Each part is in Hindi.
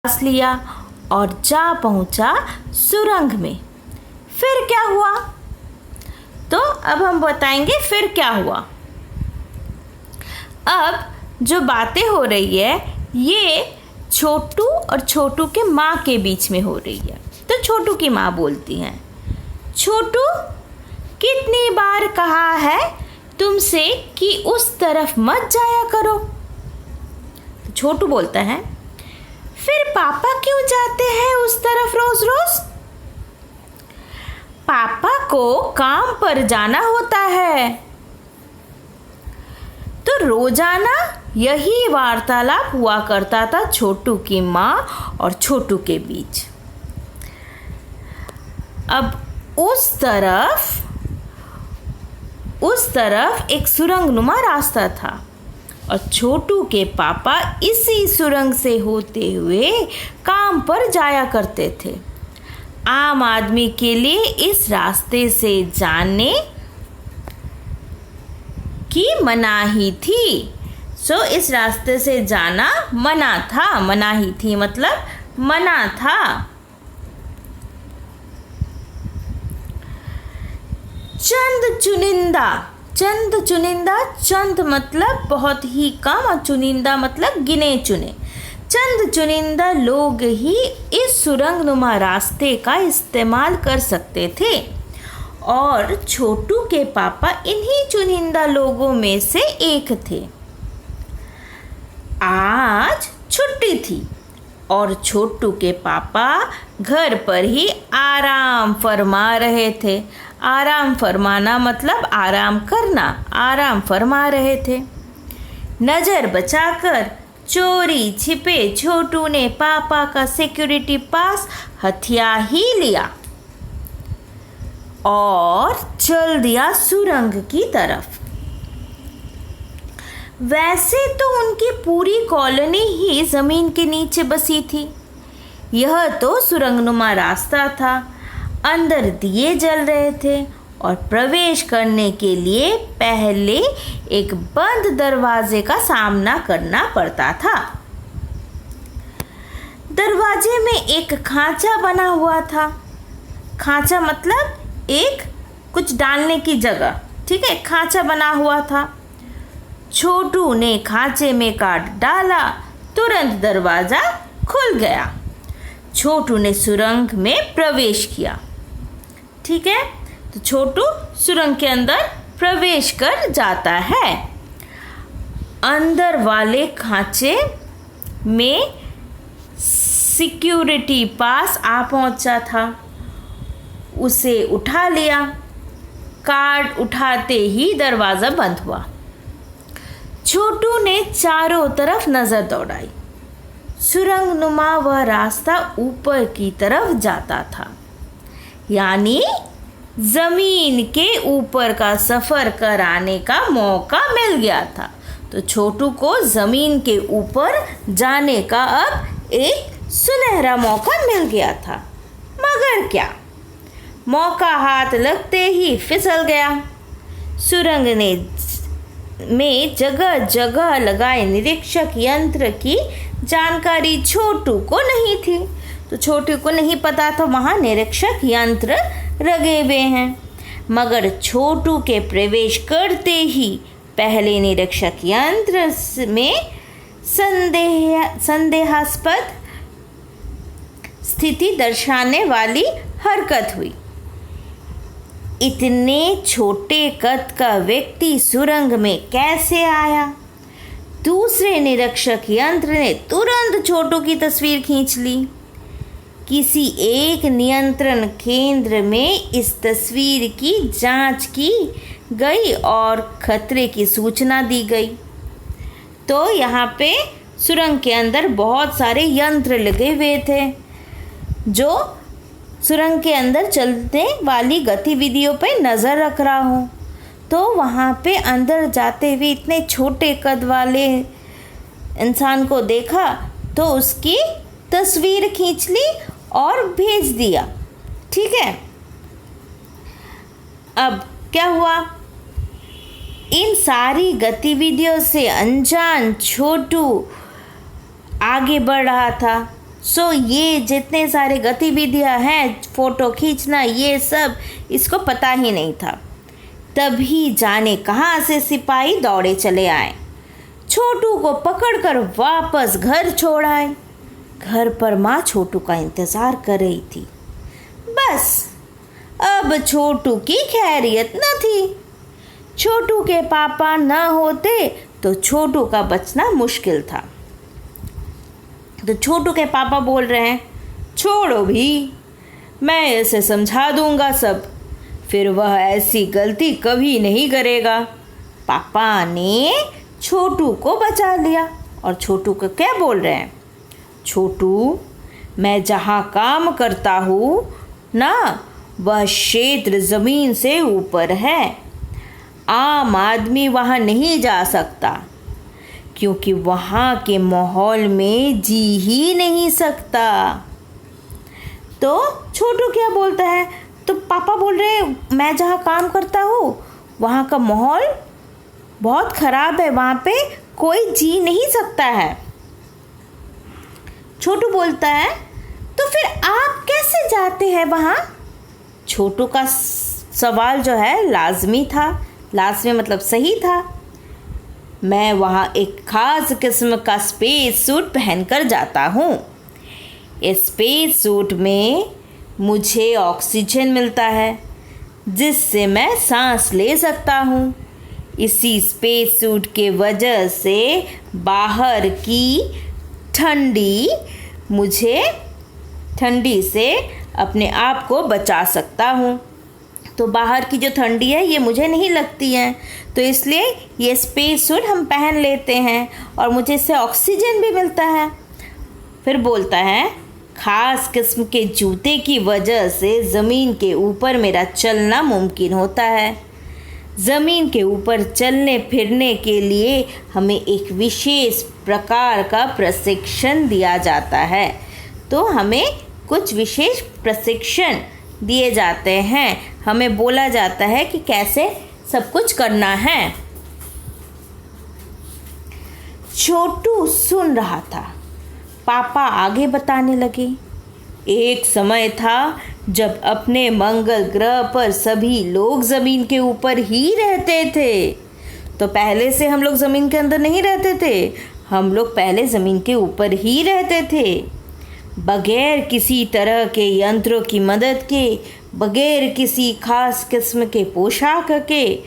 सांस लिया और जा पहुंचा सुरंग में। फिर क्या हुआ? तो अब हम बताएंगे फिर क्या हुआ। अब जो बातें हो रही है ये छोटू और छोटू के माँ के बीच में हो रही है। तो छोटू की माँ बोलती हैं, छोटू कितनी बार कहा है तुमसे कि उस तरफ मत जाया करो। तो छोटू बोलता है, फिर पापा क्यों जाते हैं उस तरफ रोज रोज? पापा को काम पर जाना होता है। तो रोजाना यही वार्तालाप हुआ करता था छोटू की माँ और छोटू के बीच। अब उस तरफ एक सुरंगनुमा रास्ता था और छोटू के पापा इसी सुरंग से होते हुए काम पर जाया करते थे। आम आदमी के लिए इस रास्ते से जाने की मनाही थी। इस रास्ते से जाना मना था। मनाही थी मतलब मना था। चंद चुनिंदा, चंद मतलब बहुत ही कम और चुनिंदा मतलब गिने चुने। चंद चुनिंदा लोग ही इस सुरंगनुमा रास्ते का इस्तेमाल कर सकते थे और छोटू के पापा इन्हीं चुनिंदा लोगों में से एक थे। आज छुट्टी थी और छोटू के पापा घर पर ही आराम फरमा रहे थे। आराम फरमाना मतलब आराम करना, आराम फरमा रहे थे। नज़र बचाकर चोरी छिपे छोटू ने पापा का सिक्योरिटी पास हथिया ही लिया और चल दिया सुरंग की तरफ। वैसे तो उनकी पूरी कॉलोनी ही जमीन के नीचे बसी थी। यह तो सुरंगनुमा रास्ता था। अंदर दिए जल रहे थे और प्रवेश करने के लिए पहले एक बंद दरवाजे का सामना करना पड़ता था। दरवाजे में एक खांचा बना हुआ था। खांचा मतलब एक कुछ डालने की जगह, ठीक है, खांचा बना हुआ था। छोटू ने खांचे में काट डाला, तुरंत दरवाजा खुल गया। छोटू ने सुरंग में प्रवेश किया। ठीक है, तो छोटू सुरंग के अंदर प्रवेश कर जाता है। अंदर वाले खांचे में सिक्योरिटी पास आ पहुंचा था। उसे उठा लिया। कार्ड उठाते ही दरवाज़ा बंद हुआ। छोटू ने चारों तरफ नज़र दौड़ाई। सुरंगनुमा वह रास्ता ऊपर की तरफ जाता था, यानी ज़मीन के ऊपर का सफ़र कराने का मौका मिल गया था। तो छोटू को ज़मीन के ऊपर जाने का अब एक सुनहरा मौका मिल गया था। मगर क्या, मौका हाथ लगते ही फिसल गया। सुरंग में जगह जगह लगाए निरीक्षक यंत्र की जानकारी छोटू को नहीं थी। तो छोटू को नहीं पता था वहाँ निरीक्षक यंत्र लगे हुए हैं। मगर छोटू के प्रवेश करते ही पहले निरीक्षक यंत्र में संदेहास्पद स्थिति दर्शाने वाली हरकत हुई। इतने छोटे कद का व्यक्ति सुरंग में कैसे आया? दूसरे निरीक्षक यंत्र ने तुरंत छोटू की तस्वीर खींच ली। किसी एक नियंत्रण केंद्र में इस तस्वीर की जांच की गई और खतरे की सूचना दी गई। तो यहाँ पे सुरंग के अंदर बहुत सारे यंत्र लगे हुए थे जो सुरंग के अंदर चलने वाली गतिविधियों पे नज़र रख रहा हूँ। तो वहाँ पे अंदर जाते हुए इतने छोटे कद वाले इंसान को देखा तो उसकी तस्वीर खींच ली और भेज दिया। ठीक है, अब क्या हुआ? इन सारी गतिविधियों से अनजान छोटू आगे बढ़ रहा था। सो ये जितने सारे गतिविधियां हैं, फ़ोटो खींचना, ये सब इसको पता ही नहीं था। तभी जाने कहाँ से सिपाही दौड़े चले आए, छोटू को पकड़कर वापस घर छोड़ आए। घर पर माँ छोटू का इंतज़ार कर रही थी। बस अब छोटू की खैरियत न थी। छोटू के पापा न होते तो छोटू का बचना मुश्किल था। तो छोटू के पापा बोल रहे हैं, छोड़ो भी, मैं इसे समझा दूंगा सब, फिर वह ऐसी गलती कभी नहीं करेगा। पापा ने छोटू को बचा लिया और छोटू को क्या बोल रहे हैं, छोटू मैं जहाँ काम करता हूँ ना, वह क्षेत्र ज़मीन से ऊपर है। आम आदमी वहाँ नहीं जा सकता क्योंकि वहाँ के माहौल में जी ही नहीं सकता। तो छोटू क्या बोलता है, तो पापा बोल रहे हैं मैं जहाँ काम करता हूँ वहाँ का माहौल बहुत ख़राब है, वहाँ पे कोई जी नहीं सकता है। छोटू बोलता है तो फिर आप कैसे जाते हैं वहाँ। छोटू का सवाल जो है लाजमी था, लाजमी मतलब सही था। मैं वहाँ एक ख़ास किस्म का स्पेस सूट पहनकर जाता हूँ। इस स्पेस सूट में मुझे ऑक्सीजन मिलता है जिससे मैं सांस ले सकता हूँ। इसी स्पेस सूट के वजह से बाहर की ठंडी से अपने आप को बचा सकता हूँ। तो बाहर की जो ठंडी है ये मुझे नहीं लगती है, तो इसलिए ये स्पेस सूट हम पहन लेते हैं और मुझे इससे ऑक्सीजन भी मिलता है। फिर बोलता है ख़ास किस्म के जूते की वजह से ज़मीन के ऊपर मेरा चलना मुमकिन होता है। ज़मीन के ऊपर चलने फिरने के लिए हमें एक विशेष प्रकार का प्रशिक्षण दिया जाता है। तो हमें कुछ विशेष प्रशिक्षण दिए जाते हैं, हमें बोला जाता है कि कैसे सब कुछ करना है। छोटू सुन रहा था। पापा आगे बताने लगे, एक समय था जब अपने मंगल ग्रह पर सभी लोग ज़मीन के ऊपर ही रहते थे। तो पहले से हम लोग ज़मीन के अंदर नहीं रहते थे, हम लोग पहले ज़मीन के ऊपर ही रहते थे, बगैर किसी तरह के यंत्रों की मदद के, बगैर किसी खास किस्म के पोशाक के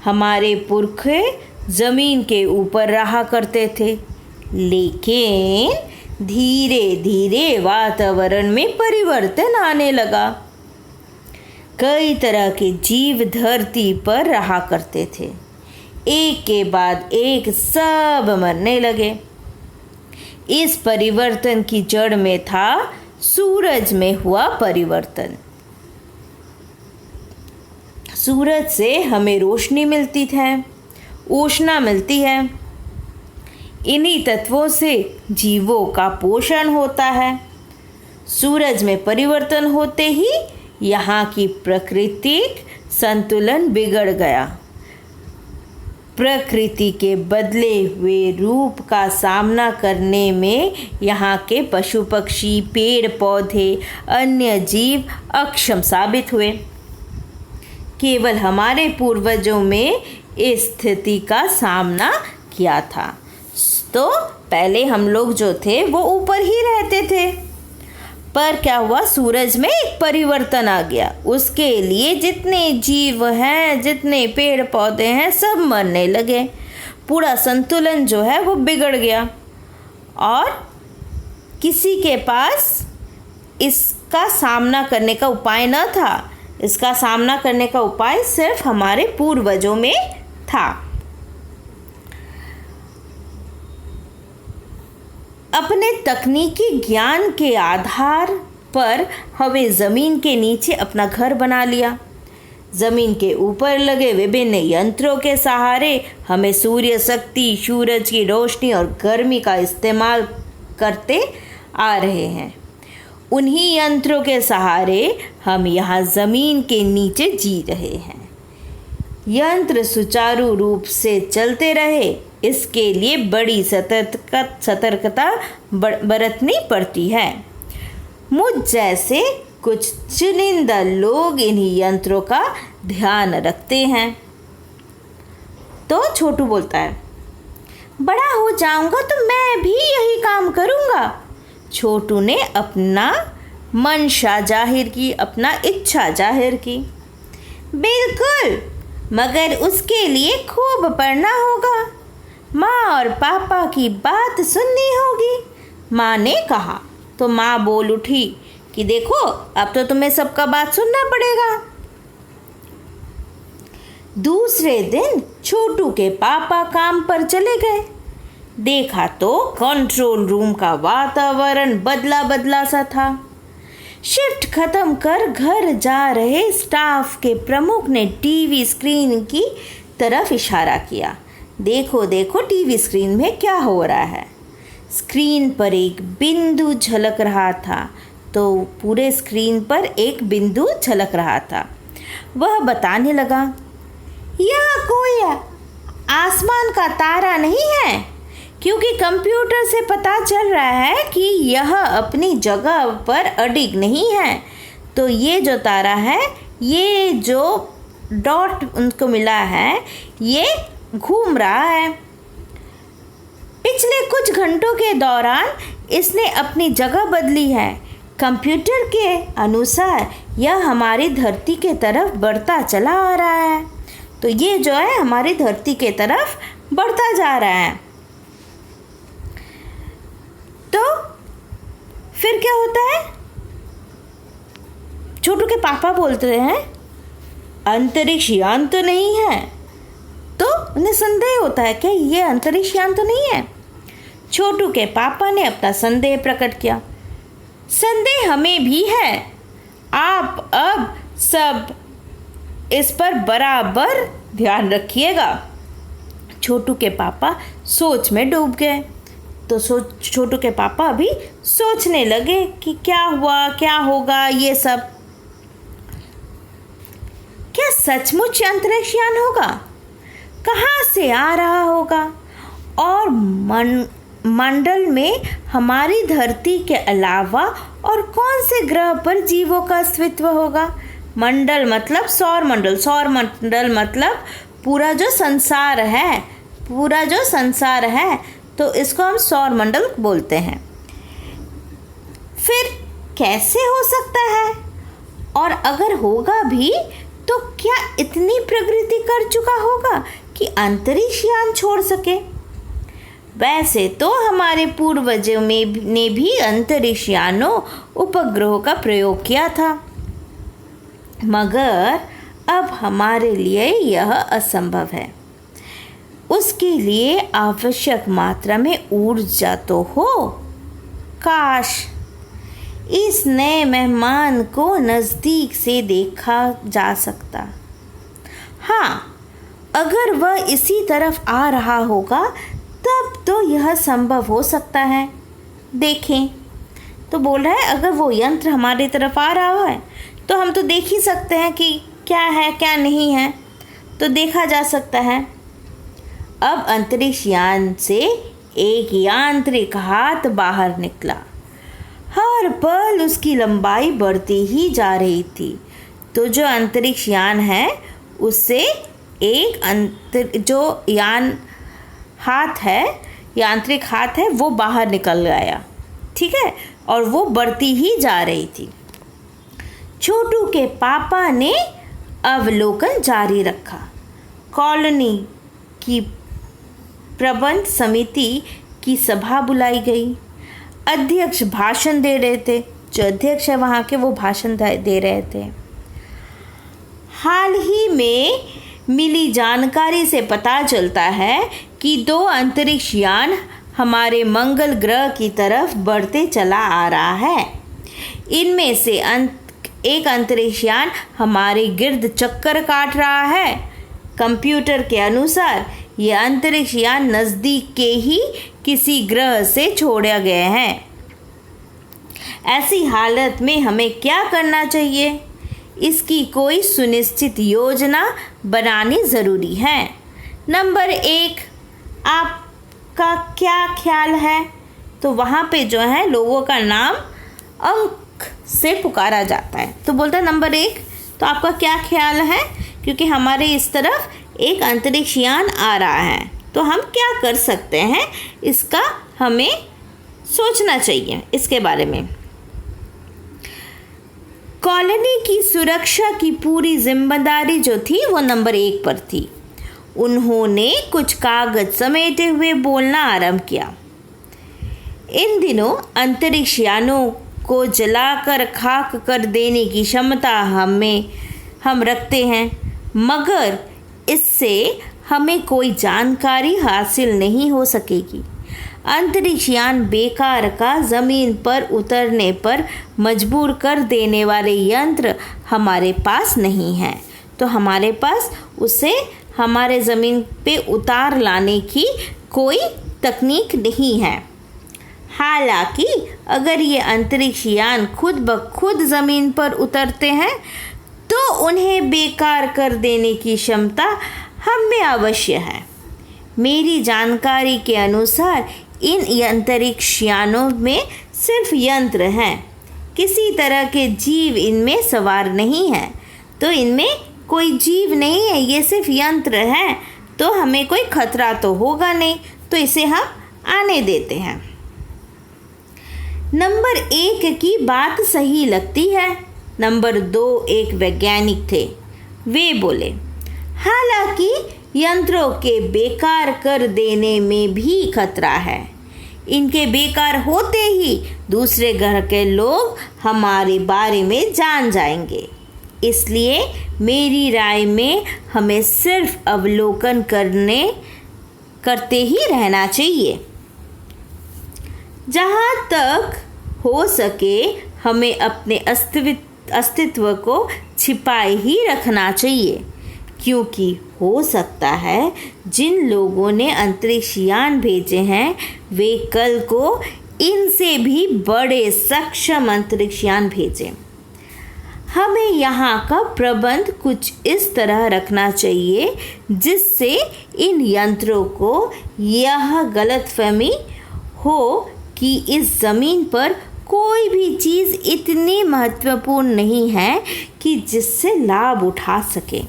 हमारे पुरखे ज़मीन के ऊपर रहा करते थे। लेकिन धीरे धीरे वातावरण में परिवर्तन आने लगा। कई तरह के जीव धरती पर रहा करते थे, एक के बाद एक सब मरने लगे। इस परिवर्तन की जड़ में था सूरज में हुआ परिवर्तन। सूरज से हमें रोशनी मिलती है, ऊष्मा मिलती है। इन्हीं तत्वों से जीवों का पोषण होता है। सूरज में परिवर्तन होते ही यहाँ की प्राकृतिक संतुलन बिगड़ गया। प्रकृति के बदले हुए रूप का सामना करने में यहाँ के पशु पक्षी, पेड़ पौधे, अन्य जीव अक्षम साबित हुए। केवल हमारे पूर्वजों में इस स्थिति का सामना किया था। तो पहले हम लोग जो थे वो ऊपर ही रहते थे, पर क्या हुआ, सूरज में एक परिवर्तन आ गया। उसके लिए जितने जीव हैं, जितने पेड़ पौधे हैं, सब मरने लगे। पूरा संतुलन जो है वो बिगड़ गया और किसी के पास इसका सामना करने का उपाय न था। इसका सामना करने का उपाय सिर्फ हमारे पूर्वजों में था। अपने तकनीकी ज्ञान के आधार पर हमें ज़मीन के नीचे अपना घर बना लिया। ज़मीन के ऊपर लगे विभिन्न यंत्रों के सहारे हमें सूर्य शक्ति, सूरज की रोशनी और गर्मी का इस्तेमाल करते आ रहे हैं। उन्हीं यंत्रों के सहारे हम यहाँ ज़मीन के नीचे जी रहे हैं। यंत्र सुचारू रूप से चलते रहे इसके लिए बड़ी सतर्कता बरतनी पड़ती है। मुझ जैसे कुछ चुनिंदा लोग इन्हीं यंत्रों का ध्यान रखते हैं। तो छोटू बोलता है, बड़ा हो जाऊंगा तो मैं भी यही काम करूंगा। छोटू ने अपना मंशा जाहिर की, अपना इच्छा जाहिर की। बिल्कुल, मगर उसके लिए खूब पढ़ना होगा, माँ और पापा की बात सुननी होगी, माँ ने कहा। तो माँ बोल उठी कि देखो, अब तो तुम्हें सबका बात सुनना पड़ेगा। दूसरे दिन छोटू के पापा काम पर चले गए। देखा तो कंट्रोल रूम का वातावरण बदला बदला सा था। शिफ्ट खत्म कर घर जा रहे स्टाफ के प्रमुख ने टीवी स्क्रीन की तरफ इशारा किया। देखो देखो, टीवी स्क्रीन में क्या हो रहा है। स्क्रीन पर एक बिंदु झलक रहा था। तो पूरे स्क्रीन पर एक बिंदु झलक रहा था। वह बताने लगा, यह कोई आसमान का तारा नहीं है, क्योंकि कंप्यूटर से पता चल रहा है कि यह अपनी जगह पर अडिग नहीं है। तो ये जो तारा है, ये जो डॉट उनको मिला है, ये घूम रहा है। पिछले कुछ घंटों के दौरान इसने अपनी जगह बदली है। कंप्यूटर के अनुसार यह हमारी धरती के तरफ बढ़ता चला आ रहा है। तो ये जो है हमारी धरती के तरफ बढ़ता जा रहा है। तो फिर क्या होता है? छोटू के पापा बोलते हैं, अंतरिक्ष यान तो नहीं है। तो उन्हें संदेह होता है कि ये अंतरिक्ष यान तो नहीं है। छोटू के पापा ने अपना संदेह प्रकट किया। संदेह हमें भी है, आप अब सब इस पर बराबर ध्यान रखिएगा। छोटू के पापा सोच में डूब गए। तो छोटू के पापा अभी सोचने लगे कि क्या हुआ, क्या होगा ये सब। क्या सचमुच अंतरिक्ष यान होगा? कहाँ से आ रहा होगा? और मंडल में हमारी धरती के अलावा और कौन से ग्रह पर जीवों का अस्तित्व होगा? मंडल मतलब सौर मंडल, सौर मंडल मतलब पूरा जो संसार है, पूरा जो संसार है, तो इसको हम सौर मंडल बोलते हैं। फिर कैसे हो सकता है? और अगर होगा भी तो क्या इतनी प्रगति कर चुका होगा कि अंतरिक्ष यान छोड़ सके? वैसे तो हमारे पूर्वजों ने भी अंतरिक्ष यानों, उपग्रहों का प्रयोग किया था, मगर अब हमारे लिए यह असंभव है। उसके लिए आवश्यक मात्रा में ऊर्जा तो हो। काश इस नए मेहमान को नज़दीक से देखा जा सकता। हाँ, अगर वह इसी तरफ आ रहा होगा तब तो यह संभव हो सकता है। देखें, तो बोल रहा है अगर वो यंत्र हमारी तरफ आ रहा है तो हम तो देख ही सकते हैं कि क्या है क्या नहीं है, तो देखा जा सकता है। अब अंतरिक्ष यान से एक यांत्रिक हाथ बाहर निकला। हर पल उसकी लंबाई बढ़ती ही जा रही थी। तो जो अंतरिक्ष यान है उससे एक जो हाथ है, यांत्रिक हाथ है, वो बाहर निकल गया। ठीक है, और वो बढ़ती ही जा रही थी। छोटू के पापा ने अवलोकन जारी रखा। कॉलोनी की प्रबंध समिति की सभा बुलाई गई। अध्यक्ष भाषण दे रहे थे, जो अध्यक्ष है वहाँ के, वो भाषण दे रहे थे। हाल ही में मिली जानकारी से पता चलता है कि 2 अंतरिक्ष यान हमारे मंगल ग्रह की तरफ बढ़ते चला आ रहा है। इनमें से एक अंतरिक्ष यान हमारे गिर्द चक्कर काट रहा है। कंप्यूटर के अनुसार ये अंतरिक्ष यान नज़दीक के ही किसी ग्रह से छोड़ा गए हैं। ऐसी हालत में हमें क्या करना चाहिए? इसकी कोई सुनिश्चित योजना बनानी ज़रूरी है। नंबर 1, आपका क्या ख्याल है? तो वहाँ पे जो है लोगों का नाम अंक से पुकारा जाता है। तो बोलता है नंबर 1, तो आपका क्या ख्याल है? क्योंकि हमारे इस तरफ एक अंतरिक्ष यान आ रहा है, तो हम क्या कर सकते हैं, इसका हमें सोचना चाहिए इसके बारे में। कॉलोनी की सुरक्षा की पूरी जिम्मेदारी जो थी वो नंबर 1 पर थी। उन्होंने कुछ कागज समेटे हुए बोलना आरंभ किया। इन दिनों अंतरिक्ष यानों को जलाकर खाक कर देने की क्षमता हम रखते हैं, मगर इससे हमें कोई जानकारी हासिल नहीं हो सकेगी। अंतरिक्ष यान बेकार का ज़मीन पर उतरने पर मजबूर कर देने वाले यंत्र हमारे पास नहीं हैं, तो हमारे पास उसे हमारे ज़मीन पे उतार लाने की कोई तकनीक नहीं है। हालांकि अगर ये अंतरिक्ष यान खुद ब खुद ज़मीन पर उतरते हैं तो उन्हें बेकार कर देने की क्षमता हम में अवश्य है। मेरी जानकारी के अनुसार इन अंतरिक्ष यानों में सिर्फ यंत्र हैं, किसी तरह के जीव इनमें सवार नहीं हैं। तो इनमें कोई जीव नहीं है, ये सिर्फ यंत्र हैं, तो हमें कोई खतरा तो होगा नहीं, तो इसे हम आने देते हैं। नंबर 1 की बात सही लगती है। नंबर 2 एक वैज्ञानिक थे। वे बोले, हालांकि यंत्रों के बेकार कर देने में भी खतरा है। इनके बेकार होते ही दूसरे ग्रह के लोग हमारे बारे में जान जाएंगे। इसलिए मेरी राय में हमें सिर्फ अवलोकन करते ही रहना चाहिए। जहाँ तक हो सके हमें अपने अस्तित्व को छिपाए ही रखना चाहिए, क्योंकि हो सकता है जिन लोगों ने अंतरिक्ष यान भेजे हैं वे कल को इनसे भी बड़े सक्षम अंतरिक्ष यान भेजें। हमें यहाँ का प्रबंध कुछ इस तरह रखना चाहिए जिससे इन यंत्रों को यह गलतफहमी हो कि इस ज़मीन पर कोई भी चीज़ इतनी महत्वपूर्ण नहीं है कि जिससे लाभ उठा सके।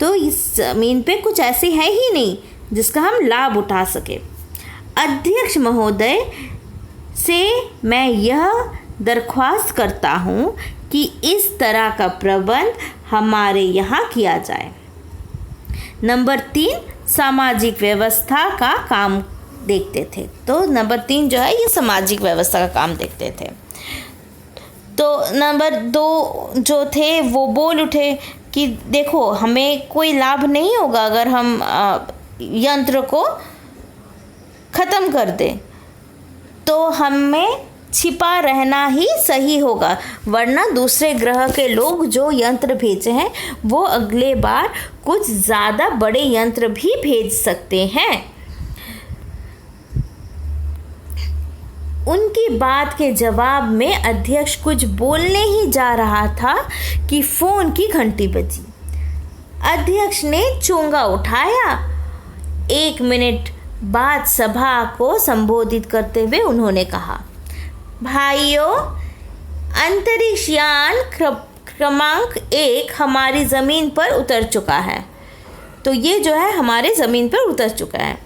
तो इस ज़मीन पे कुछ ऐसे है ही नहीं जिसका हम लाभ उठा सके। अध्यक्ष महोदय से मैं यह दरख्वास्त करता हूँ कि इस तरह का प्रबंध हमारे यहाँ किया जाए। नंबर 3 सामाजिक व्यवस्था का काम देखते थे। तो नंबर 3 जो है ये सामाजिक व्यवस्था का काम देखते थे। तो नंबर 2 जो थे वो बोल उठे कि देखो हमें कोई लाभ नहीं होगा अगर हम यंत्र को ख़त्म कर दें, तो हमें छिपा रहना ही सही होगा, वरना दूसरे ग्रह के लोग जो यंत्र भेजे हैं वो अगले बार कुछ ज़्यादा बड़े यंत्र भी भेज सकते हैं। उनकी बात के जवाब में अध्यक्ष कुछ बोलने ही जा रहा था कि फ़ोन की घंटी बजी। अध्यक्ष ने चोंगा उठाया। 1 मिनट बाद सभा को संबोधित करते हुए उन्होंने कहा, भाइयों, अंतरिक्ष यान क्रमांक 1 हमारी ज़मीन पर उतर चुका है। तो ये जो है हमारे ज़मीन पर उतर चुका है।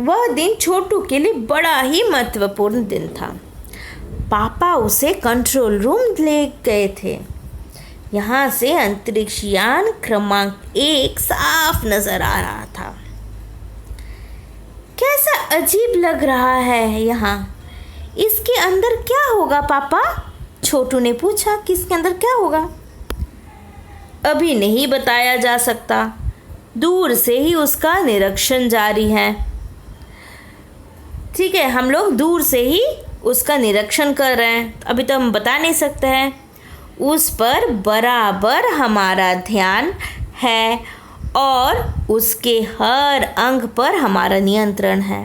वह दिन छोटू के लिए बड़ा ही महत्वपूर्ण दिन था। पापा उसे कंट्रोल रूम ले गए थे। यहाँ से अंतरिक्ष यान क्रमांक 1 साफ नज़र आ रहा था। कैसा अजीब लग रहा है यहाँ, इसके अंदर क्या होगा पापा? छोटू ने पूछा कि इसके अंदर क्या होगा? अभी नहीं बताया जा सकता, दूर से ही उसका निरीक्षण जारी है। ठीक है, हम लोग दूर से ही उसका निरीक्षण कर रहे हैं, अभी तो हम बता नहीं सकते हैं। उस पर बराबर हमारा ध्यान है और उसके हर अंग पर हमारा नियंत्रण है।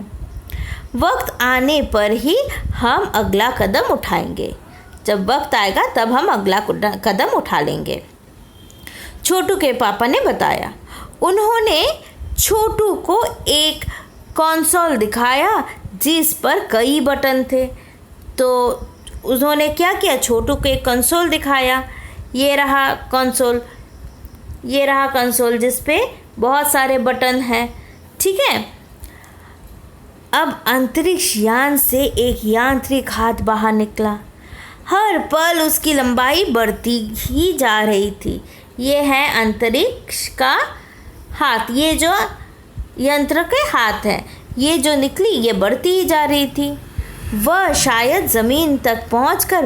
वक्त आने पर ही हम अगला कदम उठाएंगे। जब वक्त आएगा तब हम अगला कदम उठा लेंगे, छोटू के पापा ने बताया। उन्होंने छोटू को एक कंसोल दिखाया जिस पर कई बटन थे। तो उन्होंने क्या किया, छोटू को एक कंसोल दिखाया। ये रहा कंसोल जिस पे बहुत सारे बटन हैं। ठीक है, अब अंतरिक्ष यान से एक यांत्रिक हाथ बाहर निकला। हर पल उसकी लंबाई बढ़ती ही जा रही थी। ये है अंतरिक्ष का हाथ, ये जो यंत्र के हाथ है, ये जो निकली ये बढ़ती ही जा रही थी। वह शायद ज़मीन तक पहुंचकर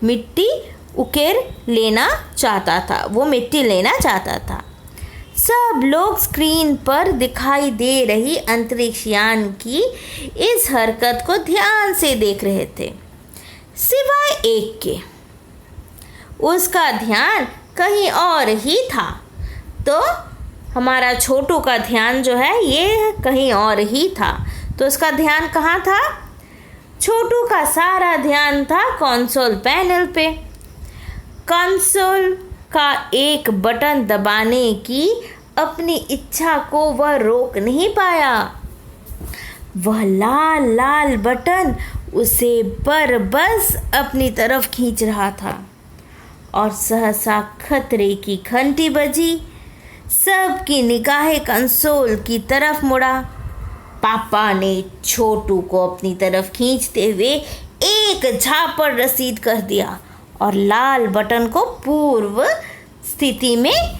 मिट्टी उकेर लेना चाहता था, वो मिट्टी लेना चाहता था। सब लोग स्क्रीन पर दिखाई दे रही अंतरिक्ष यान की इस हरकत को ध्यान से देख रहे थे, सिवाय एक के। उसका ध्यान कहीं और ही था। तो हमारा छोटू का ध्यान जो है ये कहीं और ही था। तो उसका ध्यान कहाँ था? छोटू का सारा ध्यान था कंसोल पैनल पे। कंसोल का एक बटन दबाने की अपनी इच्छा को वह रोक नहीं पाया। वह लाल लाल बटन उसे बस अपनी तरफ खींच रहा था और सहसा खतरे की घंटी बजी। सबकी निगाहें कंसोल की तरफ मुड़ा। पापा ने छोटू को अपनी तरफ खींचते हुए एक झापड़ रसीद कर दिया और लाल बटन को पूर्व स्थिति में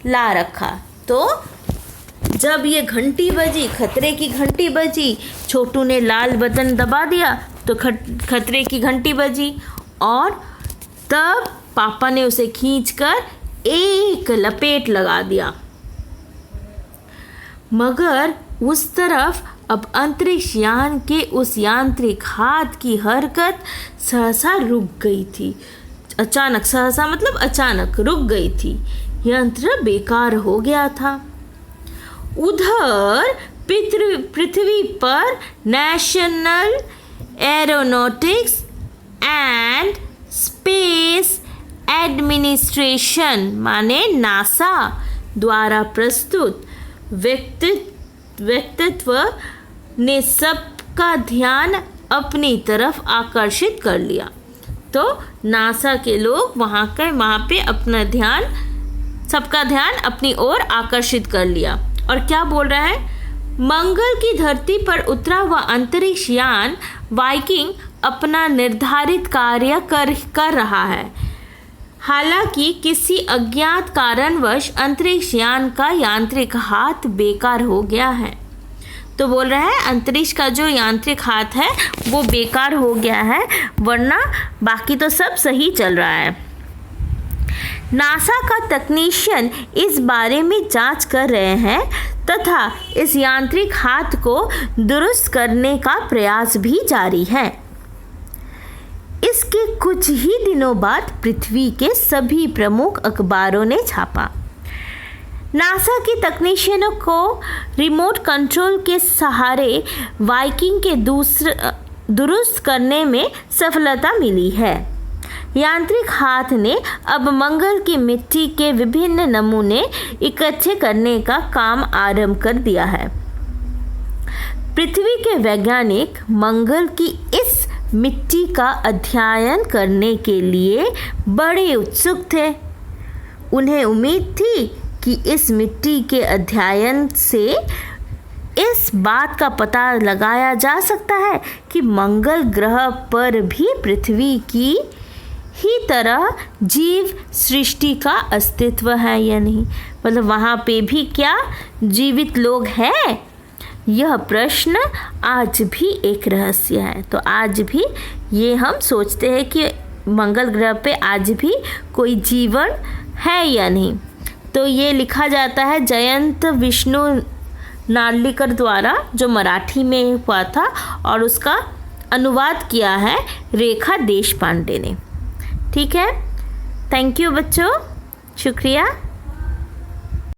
ला रखा। तो जब ये घंटी बजी, खतरे की घंटी बजी, छोटू ने लाल बटन दबा दिया तो खतरे की घंटी बजी और तब पापा ने उसे खींचकर एक लपेट लगा दिया। मगर उस तरफ अब अंतरिक्ष यान के उस यांत्रिक हाथ की हरकत सहसा रुक गई थी। अचानक, सहसा मतलब अचानक रुक गई थी। यंत्र बेकार हो गया था। उधर पृथ्वी पर national aeronautics and space administration माने नासा द्वारा प्रस्तुत व्यक्तित्व ने सबका ध्यान अपनी तरफ आकर्षित कर लिया। तो नासा के लोग वहाँ पे अपना ध्यान, सबका ध्यान अपनी ओर आकर्षित कर लिया। और क्या बोल रहा है? मंगल की धरती पर उतरा हुआ अंतरिक्ष यान वाइकिंग अपना निर्धारित कार्य कर रहा है। हालांकि किसी अज्ञात कारणवश अंतरिक्ष यान का यांत्रिक हाथ बेकार हो गया है। तो बोल रहा है अंतरिक्ष का जो यांत्रिक हाथ है वो बेकार हो गया है, वरना बाकी तो सब सही चल रहा है। नासा का तकनीशियन इस बारे में जांच कर रहे हैं तथा इस यांत्रिक हाथ को दुरुस्त करने का प्रयास भी जारी है। इसके कुछ ही दिनों बाद पृथ्वी के सभी प्रमुख अखबारों ने छापा। नासा के तकनीशियनों को रिमोट कंट्रोल के सहारे वाइकिंग के दुरुस्त करने में सफलता मिली है। यांत्रिक हाथ ने अब मंगल की मिट्टी के विभिन्न नमूने इकट्ठे करने का काम आरंभ कर दिया है। पृथ्वी के वैज्ञानिक मंगल की इस मिट्टी का अध्ययन करने के लिए बड़े उत्सुक थे। उन्हें उम्मीद थी कि इस मिट्टी के अध्ययन से इस बात का पता लगाया जा सकता है कि मंगल ग्रह पर भी पृथ्वी की ही तरह जीव सृष्टि का अस्तित्व है या नहीं, मतलब वहाँ पे भी क्या जीवित लोग हैं। यह प्रश्न आज भी एक रहस्य है। तो आज भी ये हम सोचते हैं कि मंगल ग्रह पे आज भी कोई जीवन है या नहीं। तो ये लिखा जाता है जयंत विष्णु नार्लिकर द्वारा, जो मराठी में हुआ था, और उसका अनुवाद किया है रेखा देशपांडे ने। ठीक है, थैंक यू बच्चों, शुक्रिया।